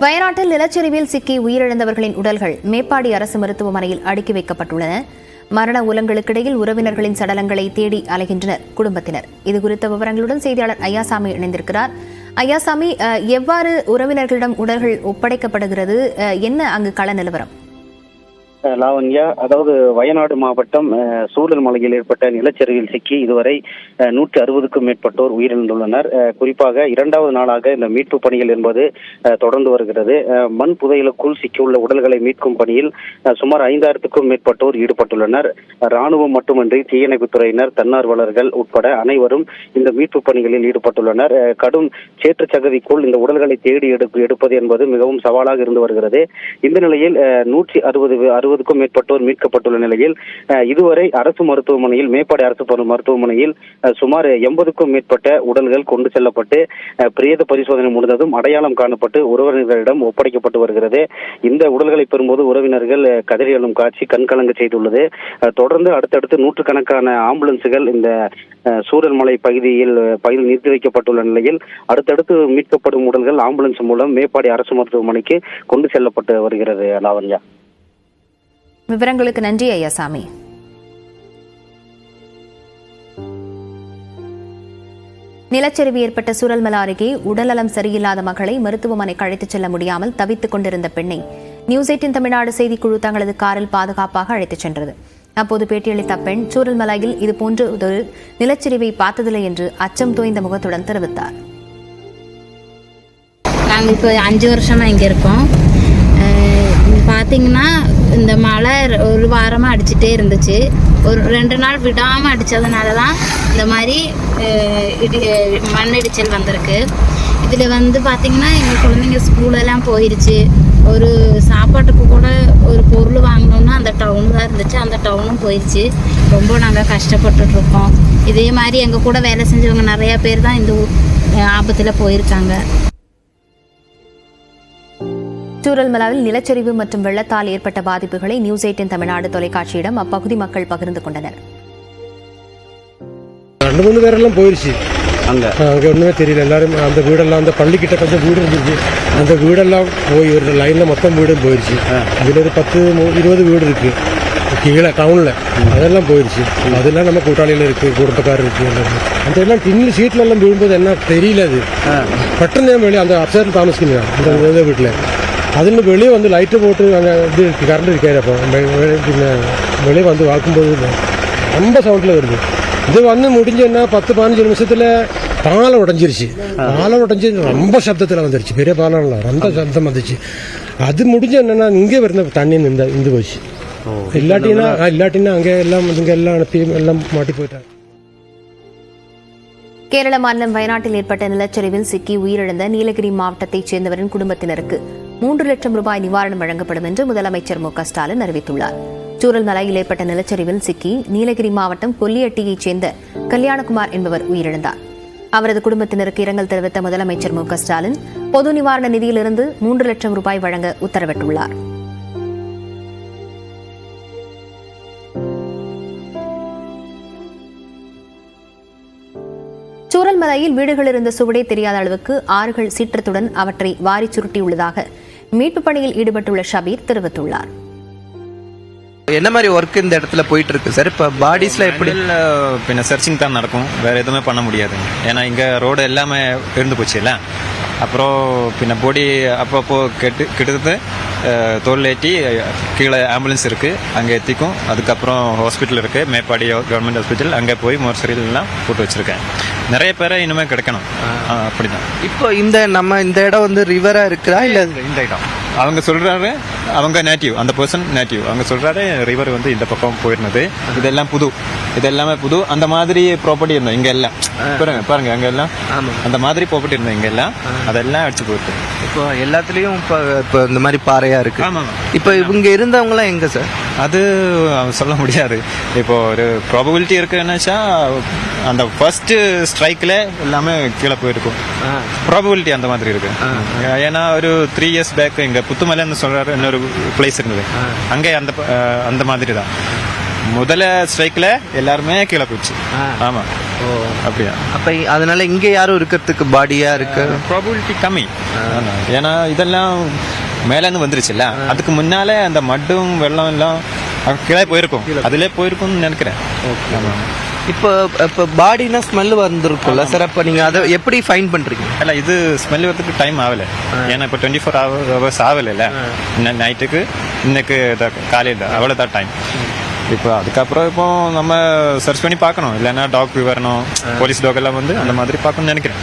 வயநாட்டில் நிலச்சரிவில் சிக்கி உயிரிழந்தவர்களின் உடல்கள் மேப்பாடி அரசு மருத்துவமனையில் அடுக்கி வைக்கப்பட்டுள்ளன. மரண உலங்களுக்கிடையில் உறவினர்களின் சடலங்களை தேடி அலைகின்றனர் குடும்பத்தினர். இதுகுறித்த விவரங்களுடன் செய்தியாளர் ஐயாசாமி இணைந்திருக்கிறார். ஐயாசாமி, எவ்வாறு உறவினர்களிடம் உடல்கள் ஒப்படைக்கப்படுகிறது? என்ன அங்கு கள நிலவரம்? லாவண்யா, அதாவது வயநாடு மாவட்டம் சூழல் மலையில் ஏற்பட்ட நிலச்சரிவில் சிக்கி இதுவரை 160க்கும் மேற்பட்டோர் உயிரிழந்துள்ளனர். குறிப்பாக இரண்டாவது நாளாக இந்த மீட்பு பணிகள் என்பது தொடர்ந்து வருகிறது. மண் புதையலுக்குள் சிக்கியுள்ள உடல்களை மீட்கும் பணியில் சுமார் 5000க்கும் மேற்பட்டோர் ஈடுபட்டுள்ளனர். ராணுவம் மட்டுமின்றி தீயணைப்புத்துறையினர், தன்னார்வலர்கள் உட்பட அனைவரும் இந்த மீட்பு பணிகளில் ஈடுபட்டுள்ளனர். கடும் சேற்றுச்சகதிக்குள் இந்த உடல்களை தேடி எடுப்பது என்பது மிகவும் சவாலாக இருந்து வருகிறது. இந்த நிலையில் 160க்கும் மேற்பட்டோர் மீட்கப்பட்டுள்ள நிலையில் இதுவரை அரசு மருத்துவமனையில், மேப்பாடி அரசு மருத்துவமனையில் சுமார் 80க்கும் மேற்பட்ட உடல்கள் கொண்டு செல்லப்பட்டு பிரேத பரிசோதனை முடிந்ததும் அடையாளம் காணப்பட்டு உறவினர்களிடம் ஒப்படைக்கப்பட்டு வருகிறது. இந்த உடல்களை பெறும்போது உறவினர்கள் கதறி அழும் காட்சி கண்கலங்க செய்துள்ளது. தொடர்ந்து அடுத்தடுத்து நூற்றுக்கணக்கான ஆம்புலன்ஸுகள் இந்த சூரல்மலை பகுதியில் நிறுத்தி வைக்கப்பட்டுள்ள நிலையில் அடுத்தடுத்து மீட்கப்படும் உடல்கள் ஆம்புலன்ஸ் மூலம் மேப்பாடி அரசு மருத்துவமனைக்கு கொண்டு செல்லப்பட்டு வருகிறது. லாவண்யா, விவரங்களுக்கு நன்றி ஐயாசாமி. நிலச்சரிவு ஏற்பட்ட சூரல்மலை அருகே உடல்நலம் சரியில்லாத மகளை மருத்துவமனைக்கு அழைத்துச் செல்ல முடியாமல் தவித்துக் கொண்டிருந்த பெண்ணை நியூஸ் 18 தமிழ்நாடு செய்திக்குழு தங்களது காரில் பாதுகாப்பாக அழைத்துச் சென்றது. அப்போது பேட்டியளித்த பெண், சூரல்மலையில் இதுபோன்ற ஒரு நிலச்சரிவை பார்த்ததில்லை என்று அச்சம் தோய்ந்த முகத்துடன் தெரிவித்தார். நாங்கள் இப்போ 5 வருஷமா இங்கே இருக்கோம். பார்த்தீங்கன்னா இந்த மழை ஒரு வாரமாக அடிச்சுட்டே இருந்துச்சு. ஒரு 2 நாள் விடாமல் அடித்ததுனால தான் இந்த மாதிரி மண்ணிடிச்சல் வந்திருக்கு. இதில் பார்த்தீங்கன்னா எங்கள் குழந்தைங்க ஸ்கூலெல்லாம் போயிருச்சு. ஒரு சாப்பாட்டுக்கு கூட ஒரு பொருள் வாங்கணுன்னா அந்த டவுனு தான் இருந்துச்சு, அந்த டவுனும் போயிடுச்சு. ரொம்ப நாங்கள் கஷ்டப்பட்டுட்ருக்கோம். இதே மாதிரி எங்கள் கூட வேலை செஞ்சவங்க நிறையா பேர் தான் இந்த ஆபத்தில் போயிருக்காங்க. சூரல்மலையில் நிலச்சரிவு மற்றும் வெள்ளத்தால் ஏற்பட்ட பாதிப்புகளை நியூஸ் 18 தமிழ்நாடு தொலைக்காட்சியிடம் அப்பகுதி மக்கள் பகிர்ந்து கொண்டனர். 2-3 பேரெல்லாம் போயிடுச்சு. அங்கே ஒன்றுமே தெரியல. எல்லாரும் அந்த வீடெல்லாம், அந்த பள்ளிக்கிட்ட கொஞ்சம் வீடு இருந்துச்சு, அந்த வீடெல்லாம் போய் ஒரு லைனில் மொத்தம் வீடும் போயிடுச்சு. அதில் ஒரு 10-20 வீடு இருக்குது கீழே டவுனில், அதெல்லாம் போயிடுச்சு. அதெல்லாம் நம்ம கூட்டாளியில் இருக்குது, குடும்பக்காரர் இருக்குது. எல்லாரும் அந்த எல்லாம் டின்னு சீட்லெல்லாம் விழும்போது என்ன தெரியல. அது பட்டனே வெளியே அந்த அப்சர் தாமசிக்கணும் அந்த வீட்டில். அதில் வெளியே வந்து லைட்டு போட்டு அங்கே இது கரண்ட் இருக்காது. அப்போ பின்ன வெளியே வந்து பார்க்கும்போது ரொம்ப சவுண்டில் வருது. இது வந்து முடிஞ்சேன்னா 10-15 நிமிஷத்தில் பாலம் உடஞ்சிருச்சு. பாலம் உடஞ்சி ரொம்ப சப்தத்தில் வந்துருச்சு. பெரிய பாலம் இல்லை, ரொம்ப சப்தம் வந்துச்சு. அது முடிஞ்ச என்னன்னா இங்கே வருന്ന தண்ணி இந்து போச்சு. இல்லாட்டினா அங்கே எல்லாம் இங்கே எல்லாம் அனுப்பி எல்லாம் மாட்டி போயிட்டாங்க. கேரள மாநிலம் வயநாட்டில் ஏற்பட்ட நிலச்சரிவில் சிக்கி உயிரிழந்த நீலகிரி மாவட்டத்தைச் சேர்ந்தவரின் குடும்பத்தினருக்கு 3 லட்சம் ரூபாய் நிவாரணம் வழங்கப்படும் என்று முதலமைச்சர் மு.க. ஸ்டாலின் அறிவித்துள்ளார். சூரல்மலையில் ஏற்பட்ட நிலச்சரிவில் சிக்கி நீலகிரி மாவட்டம் கொல்லியட்டியைச் சேர்ந்த கல்யாணகுமார் என்பவர் உயிரிழந்தார். அவரது குடும்பத்தினருக்கு இரங்கல் தெரிவித்த முதலமைச்சர் மு.க. ஸ்டாலின் பொது நிவாரண நிதியிலிருந்து 3 லட்சம் ரூபாய் வழங்க உத்தரவிட்டுள்ளார். சூரல்மலையில் வீடுகள் இருந்த சுவடே தெரியாத அளவுக்கு ஆறுகள் சீற்றத்துடன் அவற்றை வாரி சுருட்டியுள்ளதாக மீட்பு பணியில் ஈடுபட்டுள்ள ஷபீர் தெரிவித்துள்ளார். என்ன மாதிரி ஒர்க் இந்த இடத்துல போயிட்டு இருக்கு சார்? இப்போ பாடிஸ்ல எப்படி பின்ன சர்ச்சிங் தான் நடக்கும், வேற எதுவுமே பண்ண முடியாது. ஏன்னா இங்க ரோடு எல்லாமே இருந்து போச்சு இல்லை. அப்புறம் பின்ன பாடி அப்பப்போ கிட்டத்தட்ட தோல்லேட்டி கீழே ஆம்புலன்ஸ் இருக்குது, அங்கே எத்திக்கும். அதுக்கப்புறம் ஹாஸ்பிட்டல் இருக்குது, மேப்பாடி கவர்மெண்ட் ஹாஸ்பிட்டல், அங்கே போய் மோர்சரிலாம் போட்டு வச்சுருக்கேன். நிறைய பேரை இனிமேல் கிடைக்கணும். அப்படிதான். இப்போ இந்த இடம் வந்து ரிவராக இருக்குதா இல்லை? இந்த இடம் அவங்க சொல்கிறாரு, அவங்க நேட்டிவ், அந்த பர்சன் நேட்டிவ், அவங்க சொல்கிறாரு ரிவர் வந்து இந்த பக்கம் போயிருந்தது. இதெல்லாம் இதெல்லாமே புது. அந்த மாதிரி ப்ராப்பர்ட்டி இருந்தோம் இங்கே எல்லாம். பாருங்க அங்கே எல்லாம் அந்த மாதிரி ப்ராப்பர்ட்டி இருந்தோம் இங்கே எல்லாம். அதெல்லாம் அடிச்சு போயிருக்கு. இப்போ எல்லாத்துலேயும் இப்போ இந்த மாதிரி பாறையாக இருக்கு. இப்போ இவங்க இருந்தவங்களாம் எங்கே சார்? அது சொல்ல முடியாது. இப்போ ஒரு ப்ராபபிலிட்டி இருக்குன்னாச்சா அந்த ஃபர்ஸ்ட் ஸ்ட்ரைக்கில் எல்லாமே கீழே போயிருக்கும். ப்ராபபிலிட்டி அந்த மாதிரி இருக்கு. ஏன்னா ஒரு 3 years பேக் இங்கே புத்துமலைன்னு சொல்றாரு இன்னொரு பிளேஸ் இருந்தது, அங்கே அந்த மாதிரி தான் முதல்ல ஸ்ட்ரைக்ல எல்லாருமே கீழே போச்சு. ஆமா. அப்படியா? அப்ப அதனால இங்க யாரும் இருக்கிறதுக்கு பாடியா இருக்கு ப்ராபபிலிட்டி கம்மி. ஏன்னா இதெல்லாம் மேலேருந்து வந்துருச்சுல்ல, அதுக்கு முன்னாலே அந்த மட்டும் வெள்ளம் எல்லாம் கீழே போயிருக்கும், அதிலே போயிருக்கும்னு நினைக்கிறேன். இப்போ இப்போ பாடினா ஸ்மெல் வந்திருக்கும்ல சார், அப்ப நீங்க அதை எப்படி ஃபைன் பண்றீங்க? இல்ல இது ஸ்மெல் வரதுக்கு டைம் ஆகல, ஏன்னா இப்போ 24 hours ஆகல. நைட்டுக்கு இன்னைக்கு காலையில் அவ்வளோதான் டைம். இப்போ அதுக்கப்புறம் இப்போ நம்ம சர்ச் பண்ணி பார்க்கணும், இல்லைன்னா டாக் வரணும், போலீஸ் டாக் எல்லாம் வந்து அந்த மாதிரி பார்க்கணும்னு நினைக்கிறேன்.